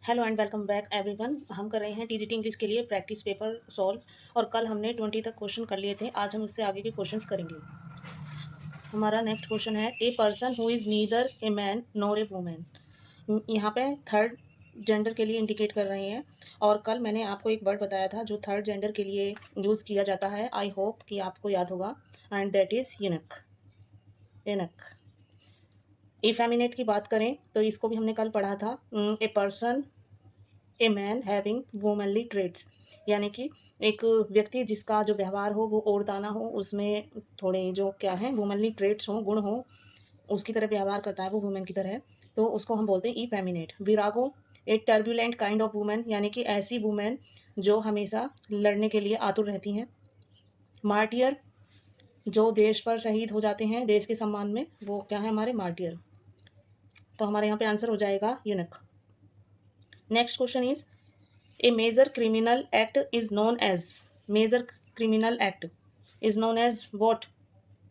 Hello and welcome back everyone. हम कर रहे हैं टीजीटी इंग्लिश के लिए प्रैक्टिस पेपर सॉल्व और कल हमने 20 तक क्वेश्चन कर लिए थे। आज हम इससे आगे के क्वेश्चंस करेंगे। हमारा नेक्स्ट क्वेश्चन है ए person who is neither a man nor a women. यहाँ पे थर्ड जेंडर के लिए इंडिकेट कर रहे हैं और कल मैंने आपको एक वर्ड बताया था जो थर्ड जेंडर के लिए यूज़ किया जाता है। आई होप कि आपको याद होगा एंड दैट इज़ यूनक। इनक इफेमिनेट की बात करें तो इसको भी हमने कल पढ़ा था। A person a man having womanly traits, यानी कि एक व्यक्ति जिसका जो व्यवहार हो वो औरताना हो, उसमें थोड़े जो क्या है वुमनली ट्रेड्स हो, गुण हो, उसकी तरह व्यवहार करता है वो वुमेन की तरह, तो उसको हम बोलते हैं ई फेमिनेट। विरागो ए टर्बुलेंट काइंड ऑफ वुमेन, यानी कि ऐसी वुमेन जो हमेशा लड़ने के लिए आतुर रहती हैं। मार्टियर जो देश पर शहीद हो जाते हैं देश के सम्मान में, वो क्या है हमारे मार्टियर। तो हमारे यहाँ पे आंसर हो जाएगा eunuch. Next question is a major criminal act is known as, major criminal act is known as what,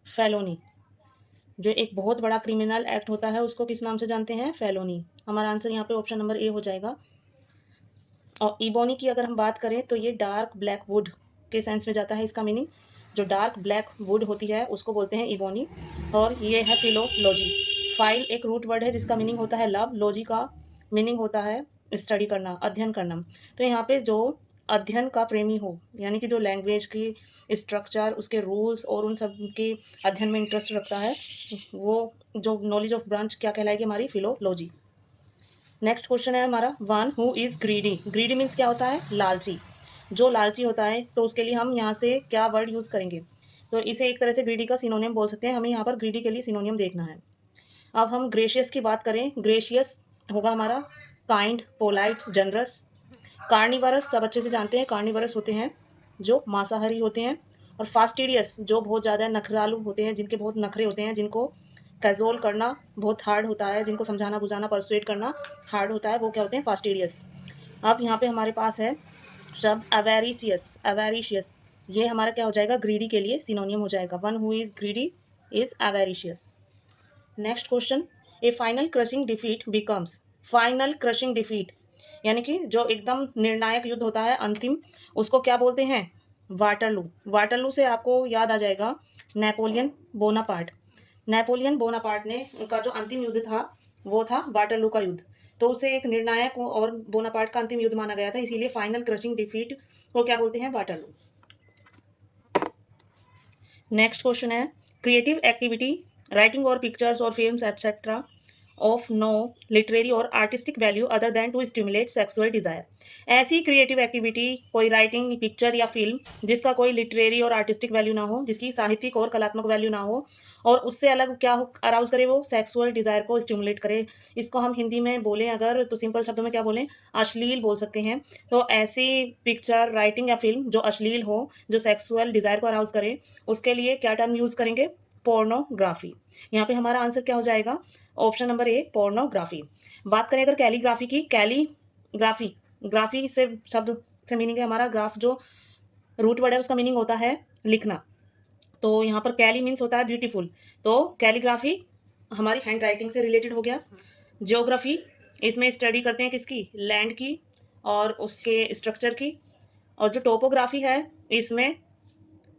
felony. जो एक बहुत बड़ा क्रिमिनल एक्ट होता है उसको किस नाम से जानते हैं, फेलोनी। हमारा आंसर यहाँ पे ऑप्शन नंबर ए हो जाएगा। और इबोनी की अगर हम बात करें तो ये डार्क ब्लैक वुड के सेंस में जाता है। इसका मीनिंग जो डार्क ब्लैक वुड होती है उसको बोलते हैं इबोनी। और ये है फिलोलॉजी। फाइल एक रूट वर्ड है जिसका मीनिंग होता है लव, लॉजी का मीनिंग होता है स्टडी करना, अध्ययन करना। तो यहाँ पे जो अध्ययन का प्रेमी हो, यानी कि जो लैंग्वेज की स्ट्रक्चर, उसके रूल्स और उन सब के अध्ययन में इंटरेस्ट रखता है, वो जो नॉलेज ऑफ ब्रांच क्या कहलाएगी, हमारी फिलोलॉजी। नेक्स्ट क्वेश्चन है हमारा one who is greedy. Greedy means क्या होता है, लालची। जो लालची होता है तो उसके लिए हम यहाँ से क्या वर्ड यूज़ करेंगे, तो इसे एक तरह से ग्रीडी का सिनोनियम बोल सकते हैं। हमें यहाँ पर ग्रीडी के लिए सिनोनियम देखना है। अब हम ग्रेशियस की बात करें, ग्रेशियस होगा हमारा काइंड, पोलाइट, जनरस। कार्निवरस सब अच्छे से जानते हैं, कार्निवरस होते हैं जो मांसाहारी होते हैं। और फास्टिडियस जो बहुत ज़्यादा नखरालू होते हैं, जिनके बहुत नखरे होते हैं, जिनको कैजोल करना बहुत हार्ड होता है, जिनको समझाना बुझाना परसुएट करना हार्ड होता है, वो क्या होते हैं, फास्टिडियस। अब यहाँ पे हमारे पास है शब्द अवेरिशियस। अवेरिशियस ये हमारा क्या हो जाएगा, ग्रीडी के लिए सिनोनियम हो जाएगा। One who is greedy is avaricious. Next question, a final crushing defeat becomes. Final crushing defeat यानी कि जो एकदम निर्णायक युद्ध होता है, अंतिम, उसको क्या बोलते हैं, वाटरलू। वाटरलू से आपको याद आ जाएगा नेपोलियन बोनापार्ट। नेपोलियन बोनापार्ट ने उनका जो अंतिम युद्ध था वो था वाटरलू का युद्ध। तो उसे एक निर्णायक और बोनापार्ट का अंतिम युद्ध माना गया था, इसीलिए फाइनल क्रशिंग डिफीट को क्या बोलते हैं, वाटरलू। नेक्स्ट क्वेश्चन है creative activity writing or pictures or films etcetera of no literary or artistic value other than to stimulate sexual desire. ऐसी क्रिएटिव एक्टिविटी, कोई राइटिंग, पिक्चर या फिल्म जिसका कोई लिटरेरी और आर्टिस्टिक वैल्यू ना हो, जिसकी साहित्यिक और कलात्मक वैल्यू ना हो, और उससे अलग क्या हो, अराउज करे, वो सेक्सुअल डिज़ायर को स्टिमुलेट करे। इसको हम हिंदी में बोलें अगर तो सिंपल शब्दों में क्या बोलें, अश्लील बोल सकते हैं। तो ऐसी पिक्चर, राइटिंग या फिल्म जो अश्लील हो, जो सेक्सुअल डिज़ायर को अराउज करे, उसके लिए क्या टर्म यूज़ करेंगे, पोर्नोग्राफी। यहाँ पे हमारा आंसर क्या हो जाएगा, ऑप्शन नंबर ए, पोर्नोग्राफी। बात करें अगर कैलीग्राफी की, कैलीग्राफी, ग्राफी से शब्द से मीनिंग है हमारा, ग्राफ जो रूट वर्ड है उसका मीनिंग होता है लिखना। तो यहाँ पर कैली मीन्स होता है ब्यूटीफुल, तो कैलीग्राफी हमारी हैंड राइटिंग से रिलेटेड हो गया। जियोग्राफी, इसमें स्टडी करते हैं किसकी, लैंड की और उसके स्ट्रक्चर की। और जो टोपोग्राफी है इसमें,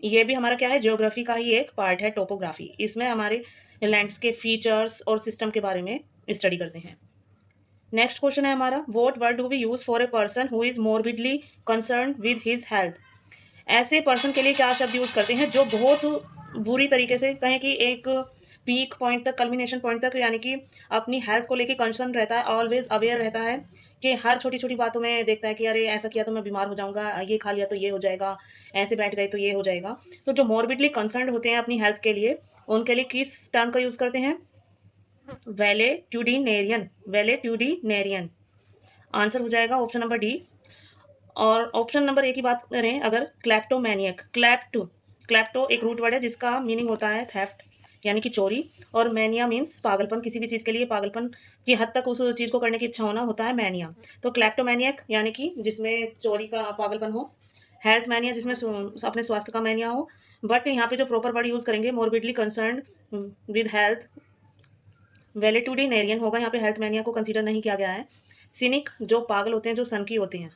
ये भी हमारा क्या है, ज्योग्राफी का ही एक पार्ट है टोपोग्राफी। इसमें हमारे लैंड्सकेप फीचर्स और सिस्टम के बारे में स्टडी करते हैं। नेक्स्ट क्वेश्चन है हमारा what word do we use for a person who is morbidly concern with his health. ऐसे पर्सन के लिए क्या शब्द यूज करते हैं जो बहुत बुरी तरीके से, कहें कि एक पीक पॉइंट तक, कल्मिनेशन पॉइंट तक, यानी कि अपनी हेल्थ को लेके कंसर्न रहता है, ऑलवेज अवेयर रहता है, कि हर छोटी छोटी बातों में देखता है कि अरे ऐसा किया तो मैं बीमार हो जाऊंगा, ये खा लिया तो ये हो जाएगा, ऐसे बैठ गए तो ये हो जाएगा। तो जो मॉर्बिडली कंसर्न होते हैं अपनी हेल्थ के लिए, उनके लिए किस टर्म का यूज़ करते हैं, वेलेट्यूडिनेरियन। वेलेट्यूडिनेरियन आंसर हो जाएगा ऑप्शन नंबर डी। और ऑप्शन नंबर ए की बात करें अगर, क्लैप्टोमैनियक। क्लैप्टो एक रूट वर्ड है जिसका मीनिंग होता है थेफ्ट, यानी कि चोरी। और मैनिया मीन्स पागलपन, किसी भी चीज़ के लिए पागलपन की हद तक उस चीज़ को करने की इच्छा होना होता है मैनिया। तो क्लैप्टोमैनियक यानी कि जिसमें चोरी का पागलपन हो। हेल्थ मैनिया जिसमें अपने स्वास्थ्य का मैनिया हो। बट यहाँ पे जो प्रॉपर वर्ड यूज़ करेंगे, मोरबिडली कंसर्न विद हेल्थ, वेलेटूडिनेरियन होगा। यहाँ पे हेल्थ मैनिया को कंसीडर नहीं किया गया है। सिनिक जो पागल होते हैं, जो सनकी होते हैं।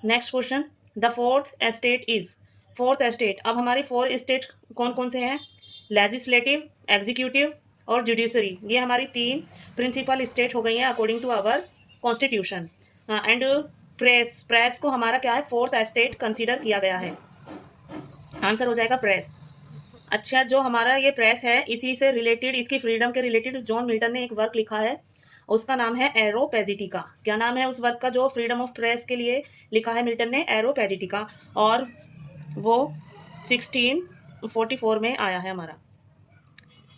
Next question, the fourth estate is, fourth estate, अब हमारे फोर एस्टेट कौन कौन से हैं? लेजिस्लेटिव, एग्जीक्यूटिव और जुडिशरी, ये हमारी तीन प्रिंसिपल स्टेट हो गई हैं according to our constitution. And press, press को हमारा क्या है? फोर्थ एस्टेट कंसीडर किया गया है। आंसर हो जाएगा प्रेस। अच्छा, जो हमारा ये प्रेस है, इसी से रिलेटेड, इसकी फ्रीडम के रिलेटेड जॉन मिल्टन ने एक वर्क लिखा है, उसका नाम है एरोपेजिटिका। क्या नाम है उस वर्क का जो फ्रीडम ऑफ प्रेस के लिए लिखा है मिल्टन ने? एरोपेजिटिका। और वो 1644 में आया है हमारा,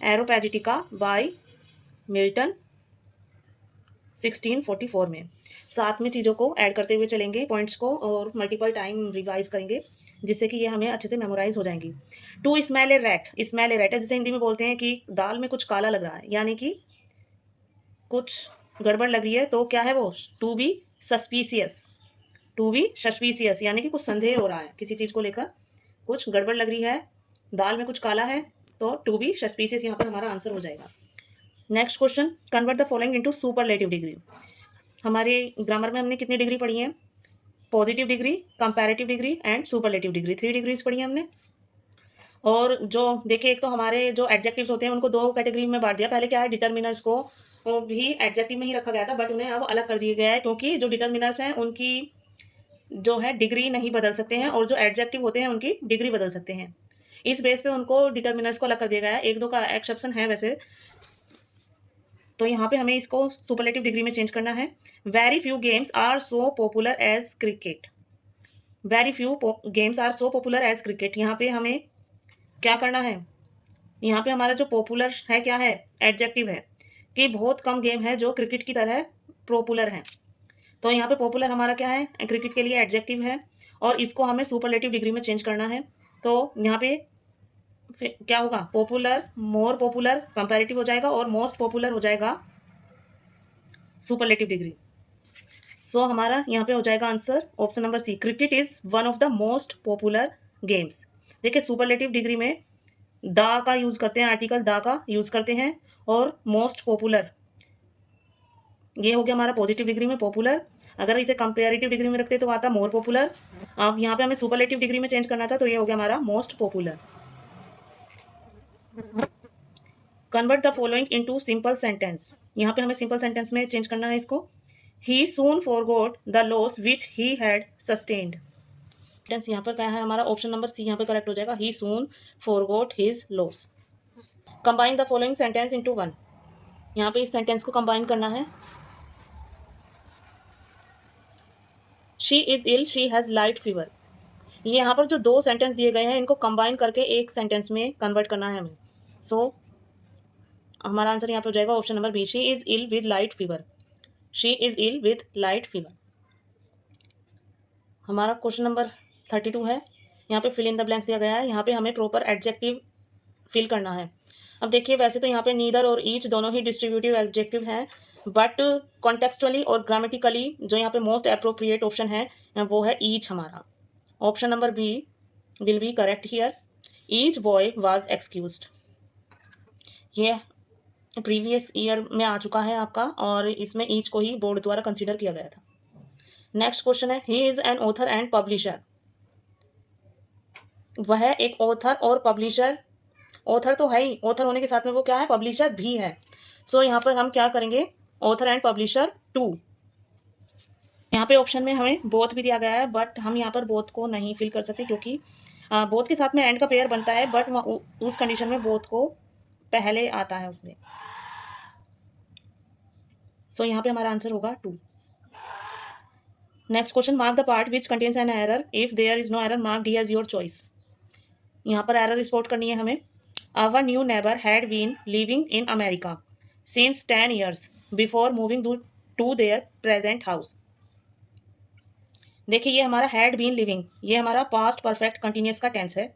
एरोपेजिटिका बाय मिल्टन 1644 में। साथ में चीज़ों को ऐड करते हुए चलेंगे, पॉइंट्स को, और मल्टीपल टाइम रिवाइज करेंगे, जिससे कि ये हमें अच्छे से मेमोराइज हो जाएंगी। To smell a rat, smell a rat है, जैसे हिंदी में बोलते हैं कि दाल में कुछ काला लग रहा है, यानी कि कुछ गड़बड़ लग रही है, तो क्या है वो? To be suspicious, to be suspicious, यानी कि कुछ संदेह हो रहा है किसी चीज़ को लेकर, कुछ गड़बड़ लग रही है, दाल में कुछ काला है, तो टू बी सस्पिशियस यहाँ पर हमारा आंसर हो जाएगा। Next question, convert the following into superlative degree. हमारे ग्रामर में हमने कितनी डिग्री पढ़ी है? Positive degree, comparative degree and superlative degree, 3 degrees पढ़ी है हमने। और जो देखिए, एक तो हमारे जो एडजेक्टिव्स होते हैं उनको दो कैटेगरी में बांट दिया। पहले क्या है, डिटर्मिनर्स को भी एडजेक्टिव में ही रखा गया था, बट उन्हें अब अलग कर दिया गया है, क्योंकि जो डिटर्मिनर्स हैं उनकी जो है डिग्री नहीं बदल सकते हैं, और जो एडजेक्टिव होते हैं उनकी डिग्री बदल सकते हैं। इस बेस पे उनको डिटर्मिनर्स को अलग कर दिया गया है। एक दो का एक्सेप्शन है वैसे, तो यहाँ पे हमें इसको सुपरलेटिव डिग्री में चेंज करना है। Very few games are so popular as cricket, very few games are so popular as cricket, यहाँ पे हमें क्या करना है? यहाँ पे हमारा जो पॉपुलर है क्या है? एडजेक्टिव है, कि बहुत कम गेम है जो क्रिकेट की तरह पॉपुलर हैं। तो यहाँ पे पॉपुलर हमारा क्या है? क्रिकेट के लिए एडजेक्टिव है, और इसको हमें सुपरलेटिव डिग्री में चेंज करना है। तो यहाँ पे फिर क्या होगा? पॉपुलर, मोर पॉपुलर कंपैरेटिव हो जाएगा, और मोस्ट पॉपुलर हो जाएगा सुपरलेटिव डिग्री। सो हमारा यहाँ पे हो जाएगा answer option number C, cricket is one of the most popular games. देखिए, सुपरलेटिव डिग्री में द का यूज करते हैं, आर्टिकल द का यूज करते हैं, और मोस्ट पॉपुलर, ये हो गया हमारा पॉजिटिव डिग्री में पॉपुलर। अगर इसे कंपेरेटिव डिग्री में रखते तो आता मोर पॉपुलर। अब यहाँ पे हमें सुपरलेटिव डिग्री में चेंज करना था, तो ये हो गया हमारा most popular. Convert the following into simple sentence, यहाँ पे हमें सिंपल सेंटेंस में चेंज करना है इसको। He soon forgot the loss which he had sustained, sentence यहाँ पर क्या है हमारा? ऑप्शन नंबर सी यहाँ पे करेक्ट हो जाएगा, he soon forgot his loss. Combine the following sentence into one, यहाँ पे इस सेंटेंस को कंबाइन करना है। She is ill, she has light fever, ये यहाँ पर जो दो सेंटेंस दिए गए हैं इनको कंबाइन करके एक सेंटेंस में कन्वर्ट करना है हमें। सो हमारा आंसर यहाँ पे हो जाएगा option number B, she is ill with light fever, she is ill with light fever. हमारा क्वेश्चन नंबर 32 है, यहाँ पे फिल इन द ब्लैंक्स दिया गया है, यहाँ पे हमें प्रॉपर एडजेक्टिव फिल करना है। अब देखिए, वैसे तो यहाँ पे नीदर और ईच दोनों ही डिस्ट्रीब्यूटिव एडजेक्टिव हैं, बट कॉन्टेक्सचुअली और ग्रामेटिकली जो यहाँ पे मोस्ट अप्रोप्रिएट ऑप्शन है वो है ईच हमारा। Option number B will be correct here, each boy was excused. ये प्रीवियस ईयर में आ चुका है आपका, और इसमें ईच को ही बोर्ड द्वारा कंसीडर किया गया था। नेक्स्ट क्वेश्चन है, he is an author and publisher, वह एक ऑथर और पब्लिशर, ऑथर तो है ही, ऑथर होने के साथ में वो क्या है? पब्लिशर भी है। सो यहाँ पर हम क्या करेंगे? Author and publisher two. यहाँ पे ऑप्शन में हमें बोथ भी दिया गया है, बट हम यहाँ पर बोथ को नहीं फिल कर सकते, क्योंकि बोथ के साथ में एंड का पेयर बनता है, बट उस कंडीशन में बोथ को पहले आता है उसमें। सो यहाँ पे हमारा आंसर होगा two. Next question, mark the part which contains an error, if there is no error mark D as your choice. यहाँ पर एरर स्पॉट करनी है हमें। Our new neighbour had been living in America since 10 years before moving to their present house. देखिए, ये हमारा had been living, ये हमारा पास्ट परफेक्ट कंटिन्यूस का टेंस है,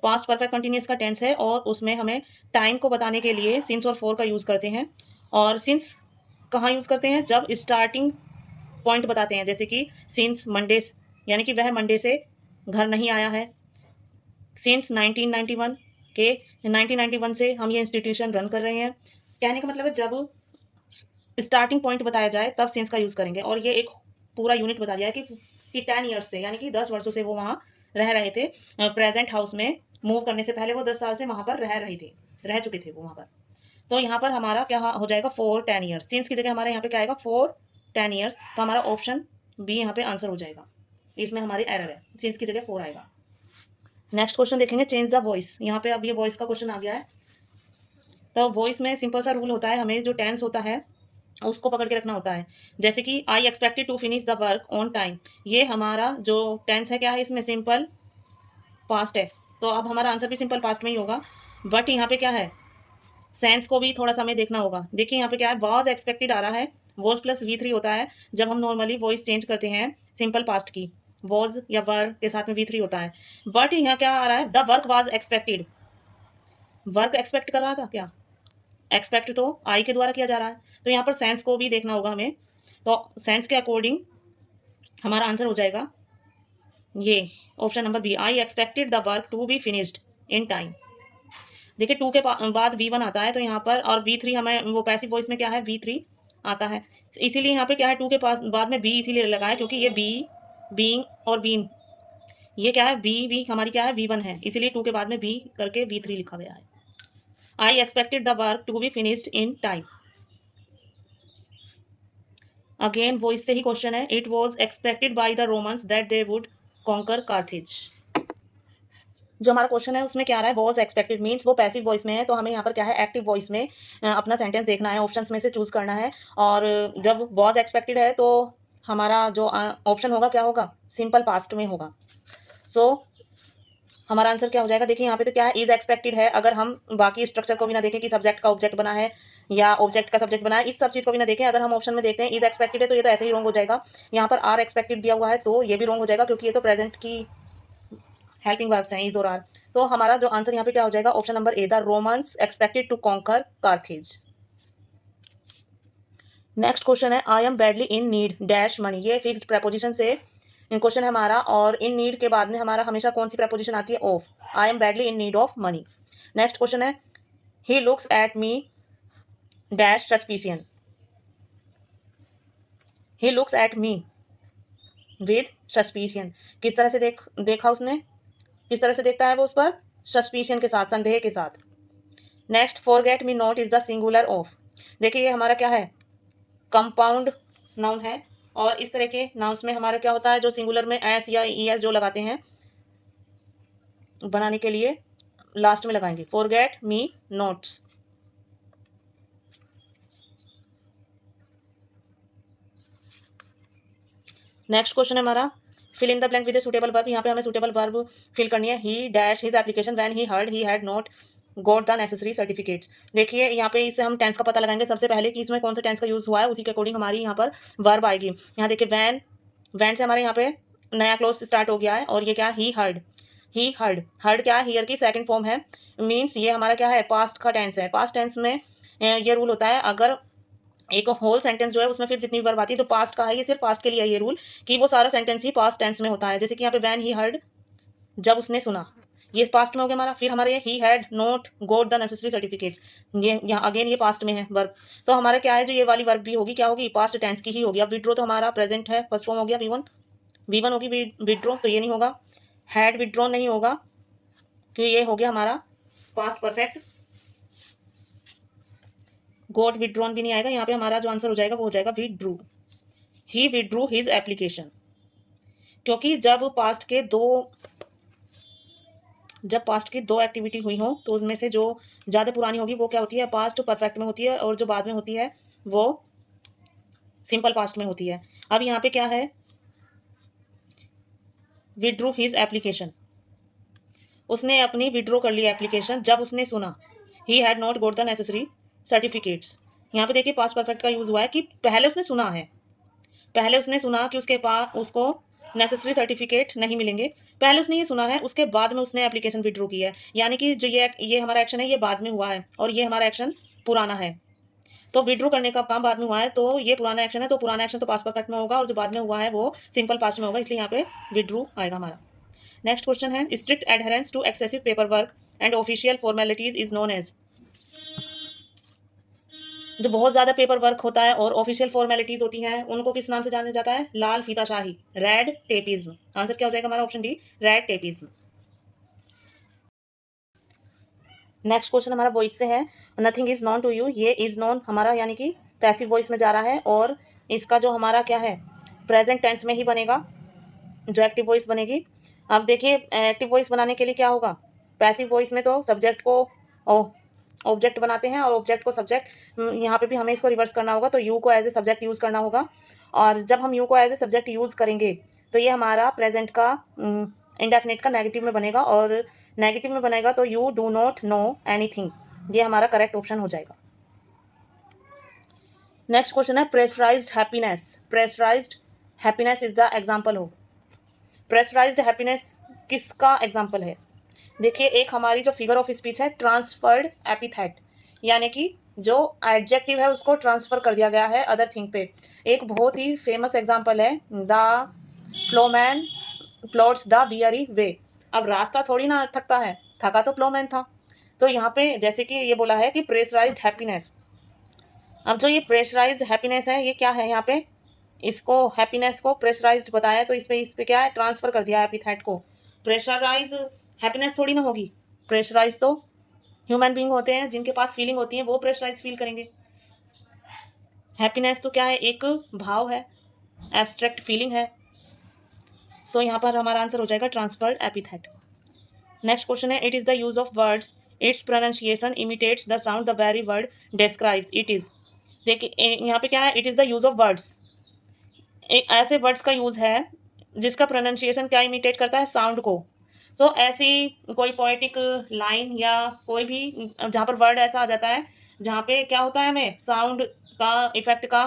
पास्ट परफेक्ट कंटिन्यूस का टेंस है, और उसमें हमें टाइम को बताने के लिए सिंस और फॉर का यूज़ करते हैं। और सिंस कहाँ यूज़ करते हैं? जब स्टार्टिंग पॉइंट बताते हैं, जैसे कि सिंस मंडे, यानी कि वह मंडे से घर नहीं आया है। सिंस 1991 के 1991 से हम ये इंस्टीट्यूशन रन कर रहे हैं। कहने का मतलब है जब स्टार्टिंग पॉइंट बताया जाए तब सिंस का यूज़ करेंगे। और ये एक पूरा यूनिट बता दिया है कि 10 ईयर्स से, यानी कि 10 वर्षों से वो वहाँ रह रहे थे। प्रेजेंट हाउस में मूव करने से पहले वो 10 साल से वहाँ पर रह चुके थे वो वहाँ पर। तो यहाँ पर हमारा क्या हो जाएगा, 4 10 ईयर्स। सिंस की जगह हमारे यहाँ पे क्या आएगा, 4 10 ईयर्स। तो हमारा ऑप्शन बी यहाँ पे आंसर हो जाएगा। इसमें हमारी एरर है, सिंस की जगह 4 आएगा। नेक्स्ट क्वेश्चन देखेंगे, चेंज द वॉइस। यहाँ पे अब ये वॉइस का क्वेश्चन आ गया है। तो वॉइस में सिंपल सा रूल होता है, हमें जो टेंस होता है उसको पकड़ के रखना होता है। जैसे कि I expected to finish the work on time, ये हमारा जो टेंस है क्या है, इसमें सिंपल पास्ट है। तो अब हमारा आंसर भी सिंपल पास्ट में ही होगा। बट यहाँ पे क्या है, सेंस को भी थोड़ा सा हमें देखना होगा। देखिए यहाँ पे क्या है, वॉज एक्सपेक्टेड आ रहा है, वॉज प्लस V3 होता है जब हम नॉर्मली वॉइस चेंज करते हैं सिंपल पास्ट की, वॉज या वर के साथ में V3 होता है। बट यहाँ क्या आ रहा है, the work was expected, work expect कर रहा था क्या, एक्सपेक्ट तो आई के द्वारा किया जा रहा है। तो यहाँ पर सेंस को भी देखना होगा हमें। तो सेंस के अकॉर्डिंग हमारा आंसर हो जाएगा ये option number B, I expected the work to be finished in time. देखिए 2 के बाद V1 आता है, तो यहाँ पर और V3 हमें वो पैसिव वॉइस में क्या है, V3 आता है। इसीलिए यहाँ पे क्या है, 2 के पास बाद में बी इसीलिए लगा है क्योंकि ये बी, बीइंग और बीन, ये क्या है, बी हमारी क्या है, V1 है, इसीलिए 2 के बाद में बी करके V3 लिखा गया है। I expected the work to be finished in time. Again voice से ही क्वेश्चन है, it was expected by the Romans that they would conquer Carthage. जो हमारा क्वेश्चन है उसमें क्या आ रहा है, वॉज एक्सपेक्टेड मीन्स वो पैसिव वॉइस में है। तो हमें यहाँ पर क्या है, एक्टिव वॉइस में अपना सेंटेंस देखना है, ऑप्शंस में से चूज करना है। और जब वॉज एक्सपेक्टेड है तो हमारा जो ऑप्शन होगा क्या होगा, सिंपल पास्ट में होगा। सो हमारा आंसर क्या हो जाएगा, देखिए यहाँ पे तो क्या है, इज एक्सपेक्टेड है। अगर हम बाकी स्ट्रक्चर को भी ना देखें कि सब्जेक्ट का ऑब्जेक्ट बना है या ऑब्जेक्ट का सब्जेक्ट बना है, इस सब चीज़ को भी ना देखें, अगर हम ऑप्शन में देखते हैं इज एक्सपेक्टेड है, तो ये तो ऐसे ही रॉन्ग हो जाएगा। यहाँ पर आर एक्सपेक्टेड दिया हुआ है तो ये भी रॉन्ग हो जाएगा, क्योंकि ये तो प्रेजेंट की हेल्पिंग वर्ब्स हैं, इज और आर। तो हमारा जो आंसर यहाँ पे क्या हो जाएगा, option number A, the Romans expected to conquer Carthage. Next question है, I am badly in need dash money. ये फिक्स्ड प्रपोजिशन से क्वेश्चन है हमारा, और इन नीड के बाद में हमारा हमेशा कौन सी प्रपोजिशन आती है, of. I am badly in need of money. Next question है, he looks at me dash suspicion. He looks at me with suspicion, किस तरह से देखा उसने, किस तरह से देखता है वो उस पर, सस्पिशियन के साथ, संदेह के साथ। Next, forget me not is the singular of. देखिए ये हमारा क्या है, कंपाउंड नाउन है, और इस तरह के नाउन्स में हमारा क्या होता है, जो सिंगुलर में एस या ई एस जो लगाते हैं बनाने के लिए लास्ट में लगाएंगे, forget me notes. Next question है हमारा, fill in the blank with suitable verb. यहाँ पे हमें सुटेबल वर्ब फिल करनी है। He dash his application when he heard he had not got the necessary certificates. देखिए यहाँ पे इससे हम टेंस का पता लगाएंगे सबसे पहले कि इसमें कौन सा टेंस का यूज़ हुआ है, उसी के अकॉर्डिंग हमारी यहाँ पर वर्ब आएगी। यहाँ देखिए वैन से हमारे यहाँ पे नया क्लोज स्टार्ट हो गया है, और ये क्या, ही हर्ड हर्ड क्या है, हियर की सेकंड फॉर्म है, मीन्स ये हमारा क्या है, पास्ट का टेंस है। पास्ट टेंस में ये रूल होता है, अगर एक होल सेंटेंस जो है उसमें फिर जितनी वर्ब आती है तो पास्ट का है, ये सिर्फ पास्ट के लिए है ये रूल, कि वो सारा सेंटेंस ही पास्ट टेंस में होता है। जैसे कि यहाँ पे वैन ही हर्ड, जब उसने सुना, ये पास्ट में हो गया हमारा। फिर हमारे ही had not got the necessary certificates, ये यहाँ अगेन ये पास्ट में है वर्ब। तो हमारा क्या है, जो ये वाली वर्ब भी होगी क्या होगी, पास्ट टेंस की ही होगी। अब विड्रो तो हमारा प्रेजेंट है, फर्स्ट फॉर्म हो गया V1 होगी, विड्रो तो ये नहीं होगा, हैड विड्रॉन नहीं होगा, क्योंकि ये हो गया हमारा पास्ट परफेक्ट। गॉट विड्रॉन भी नहीं आएगा। यहाँ पे हमारा जो आंसर हो जाएगा वो हो जाएगा विड्रू, ही विड्रू हिज एप्लीकेशन। क्योंकि जब पास्ट की दो एक्टिविटी हुई हो तो उनमें से जो ज़्यादा पुरानी होगी वो क्या होती है, पास्ट परफेक्ट में होती है, और जो बाद में होती है वो सिंपल पास्ट में होती है। अब यहाँ पे क्या है, विड्रू हिज एप्लीकेशन, उसने अपनी विड्रॉ कर ली एप्लीकेशन जब उसने सुना, ही had not got the necessary certificates. यहाँ पे देखिए पास्ट परफेक्ट का यूज़ हुआ है कि पहले उसने सुना है, पहले उसने सुना कि उसके पास उसको नेसेसरी सर्टिफिकेट नहीं मिलेंगे, पहले उसने ये सुना है, उसके बाद में उसने एप्लीकेशन विड्रॉ की है। यानी कि जो ये हमारा एक्शन है ये बाद में हुआ है, और ये हमारा एक्शन पुराना है। तो विड्रॉ करने का काम बाद में हुआ है, तो ये पुराना एक्शन है, तो पुराना एक्शन तो पास्ट परफेक्ट में होगा, और जो बाद में हुआ है वो सिंपल पास्ट में होगा, इसलिए यहाँ पे विड्रॉ आएगा हमारा। नेक्स्ट क्वेश्चन है, strict adherence to excessive paper work and official formalities is known as. जो बहुत ज़्यादा पेपर वर्क होता है और ऑफिशियल फॉर्मेलिटीज़ होती हैं उनको किस नाम से जाना जाता है? लाल फीताशाही, रेड टेपिज्म। आंसर क्या हो जाएगा हमारा? Option D, red tapism. Next question हमारा वॉइस से है। Nothing is known to you, ये इज नॉन हमारा यानी कि पैसिव वॉइस में जा रहा है और इसका जो हमारा क्या है, प्रेजेंट टेंस में ही बनेगा, जो एक्टिव वॉइस बनेगी। अब देखिए एक्टिव वॉइस बनाने के लिए क्या होगा, पैसिव वॉइस में तो सब्जेक्ट को ऑब्जेक्ट बनाते हैं और ऑब्जेक्ट को सब्जेक्ट, यहाँ पे भी हमें इसको रिवर्स करना होगा, तो यू को एज ए सब्जेक्ट यूज़ करना होगा। और जब हम यू को एज ए सब्जेक्ट यूज़ करेंगे तो ये हमारा प्रेजेंट का इंडेफिनिट का नेगेटिव में बनेगा, और नेगेटिव में बनेगा तो you do not know anything, ये हमारा करेक्ट ऑप्शन हो जाएगा। नेक्स्ट क्वेश्चन है pressurised happiness. Pressurised happiness is the example हो। प्रेशराइज्ड हैप्पीनेस किसका एग्जाम्पल है? देखिए एक हमारी जो फिगर ऑफ स्पीच है ट्रांसफर्ड एपिथेट, यानी कि जो एडजेक्टिव है उसको ट्रांसफर कर दिया गया है अदर थिंग पे। एक बहुत ही फेमस एग्जांपल है the ploughman plods the weary way. अब रास्ता थोड़ी ना थकता है, थका तो प्लोमैन था। तो यहाँ पे जैसे कि ये बोला है कि प्रेशराइज्ड हैप्पीनेस, अब जो ये प्रेशराइज्ड हैप्पीनेस है ये क्या है, यहाँ पे इसको हैप्पीनेस को प्रेशराइज्ड बताया तो इस पे क्या है, ट्रांसफर कर दिया है एपिथेट को। प्रेशराइज हैप्पीनेस थोड़ी ना होगी, प्रेशराइज तो ह्यूमन बीइंग होते हैं जिनके पास फीलिंग होती है, वो प्रेशराइज फील करेंगे। हैप्पीनेस तो क्या है, एक भाव है, एब्स्ट्रैक्ट फीलिंग है। सो यहाँ पर हमारा आंसर हो जाएगा ट्रांसफर्ड एपिथेट। नेक्स्ट क्वेश्चन है it is the use of words it's pronunciation imitates the sound the very word describes it is. देखिए यहाँ पे क्या है, it is the use of words, एक ऐसे वर्ड्स का यूज़ है जिसका प्रोनाउंसिएशन क्या इमिटेट करता है, साउंड को। सो ऐसी कोई पोएटिक लाइन या कोई भी जहाँ पर वर्ड ऐसा आ जाता है जहाँ पे क्या होता है, हमें साउंड का इफेक्ट का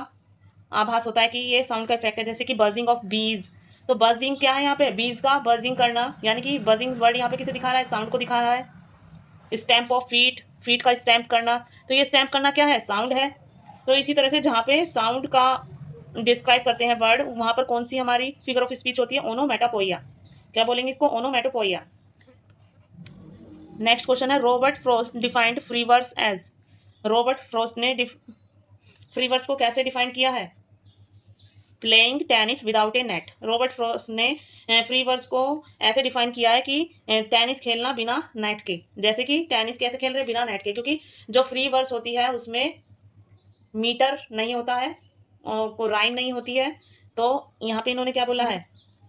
आभास होता है कि ये साउंड का इफेक्ट है, जैसे कि बजिंग ऑफ बीज। तो बजिंग क्या है यहाँ पे, बीज का बजिंग करना, यानी कि बजिंग वर्ड यहाँ पे किसे दिखा रहा है, साउंड को दिखा रहा है। स्टैम्प ऑफ फीट, फीट का स्टैम्प करना, तो ये स्टैम्प करना क्या है, साउंड है। तो इसी तरह से जहाँ पे साउंड का डिस्क्राइब करते हैं वर्ड, वहाँ पर कौन सी हमारी फिगर ऑफ स्पीच होती है, ओनोमेटोपोइया। क्या बोलेंगे इसको, ओनोमेटोपोइया। नेक्स्ट क्वेश्चन है Robert Frost defined free verse as. Robert Frost ने फ्री वर्स को कैसे डिफाइन किया है, playing tennis without a net. Robert Frost ने फ्री वर्स को ऐसे डिफाइन किया है कि टेनिस खेलना बिना नेट के। जैसे कि टेनिस कैसे खेल रहे हैं, बिना नेट के, क्योंकि जो फ्री वर्स होती है उसमें मीटर नहीं होता है और को राइम नहीं होती है। तो यहाँ पे इन्होंने क्या बोला है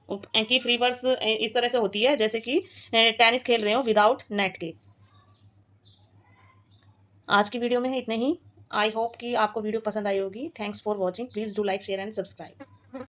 कि फ्री वर्स इस तरह से होती है जैसे कि टेनिस खेल रहे हो विदाउट नेट के। आज की वीडियो में है इतने ही। आई होप कि आपको वीडियो पसंद आई होगी। Thanks for watching, please do like share and subscribe.